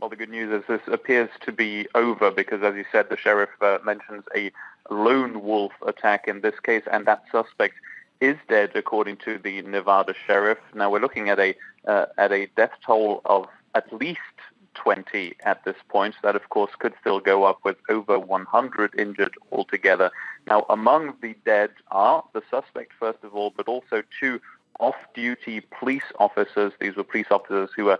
Well, the good news is this appears to be over because, as you said, the sheriff mentions a lone wolf attack in this case, and that suspect is dead, according to the Nevada sheriff. Now, we're looking at a death toll of at least 20 at this point. That, of course, could still go up with over 100 injured altogether. Now, among the dead are the suspect, first of all, but also two off-duty police officers. These were police officers who were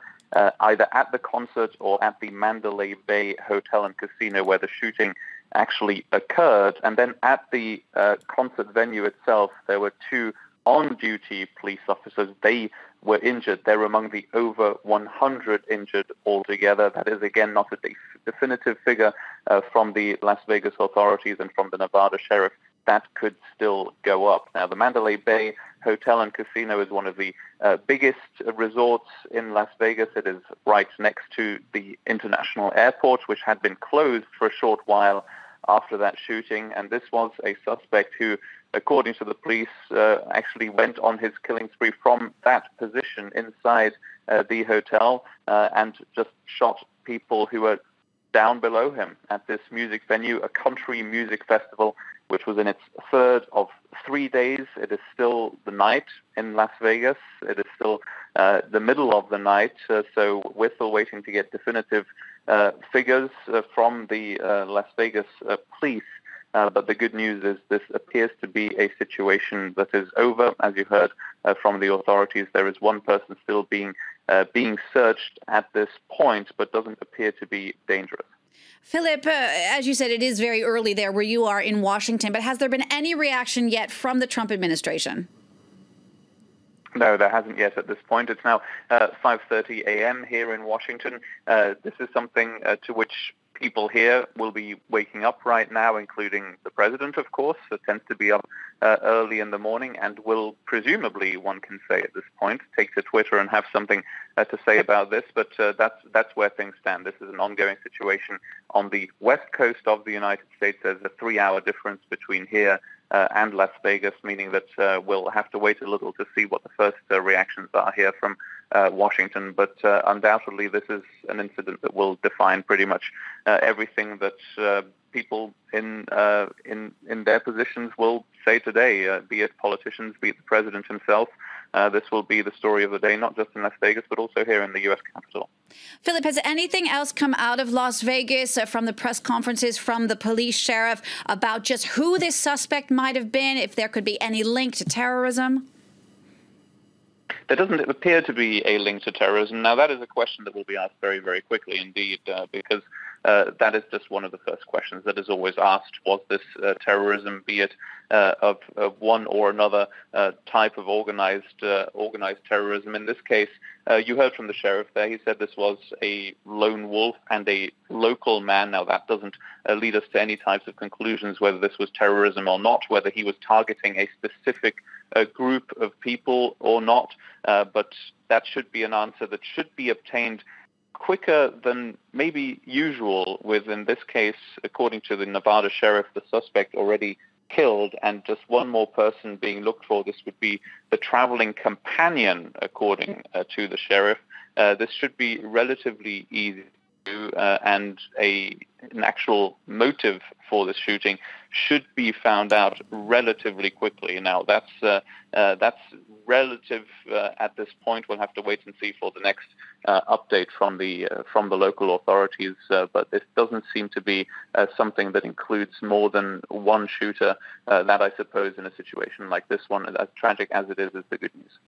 either at the concert or at the Mandalay Bay Hotel and Casino where the shooting actually occurred. And then at the concert venue itself, there were two on-duty police officers. They were injured. They're among the over 100 injured altogether. That is, again, not a definitive figure from the Las Vegas authorities and from the Nevada sheriff. That could still go up. Now, the Mandalay Bay Hotel and Casino is one of the biggest resorts in Las Vegas. It is right next to the international airport, which had been closed for a short while after that shooting. And this was a suspect who, according to the police, actually went on his killing spree from that position inside the hotel and just shot people who were down below him at this music venue, a country music festival, which was in its third of 3 days. It is still the night in Las Vegas. It is still the middle of the night, so we're still waiting to get definitive figures from the Las Vegas police. But the good news is this appears to be a situation that is over. As you heard from the authorities, there is one person still being searched at this point, but doesn't appear to be dangerous. Philip, as you said, it is very early there where you are in Washington, but has there been any reaction yet from the Trump administration? No, there hasn't yet at this point. It's now 5:30 a.m. here in Washington. This is something to which people here will be waking up right now, including the president, of course, who tends to be up early in the morning and will presumably, one can say at this point, take to Twitter and have something to say about this. But that's where things stand. This is an ongoing situation on the west coast of the United States. There's a 3-hour difference between here and Las Vegas, meaning that we'll have to wait a little to see what the first reactions are here from Washington. But undoubtedly, this is an incident that will define pretty much everything that people in their positions will say today, be it politicians, be it the president himself. This will be the story of the day, not just in Las Vegas, but also here in the U.S. Capitol. Philip, has anything else come out of Las Vegas from the press conferences from the police sheriff about just who this suspect might have been, if there could be any link to terrorism? There doesn't appear to be a link to terrorism. Now, that is a question that will be asked very, very quickly indeed, because that is just one of the first questions that is always asked. Was this terrorism, be it of one or another type of organized terrorism? In this case, you heard from the sheriff there. He said this was a lone wolf and a local man. Now, that doesn't lead us to any types of conclusions whether this was terrorism or not, whether he was targeting a specific group of people or not. But that should be an answer that should be obtained quicker than maybe usual, with, in this case, according to the Nevada sheriff, the suspect already killed and just one more person being looked for. This would be the traveling companion, according to the sheriff. This should be relatively easy to do, and an actual motive for the shooting should be found out relatively quickly. Now, that's relative at this point. We'll have to wait and see for the next update from the local authorities. But this doesn't seem to be something that includes more than one shooter. That, I suppose, in a situation like this one, as tragic as it is the good news.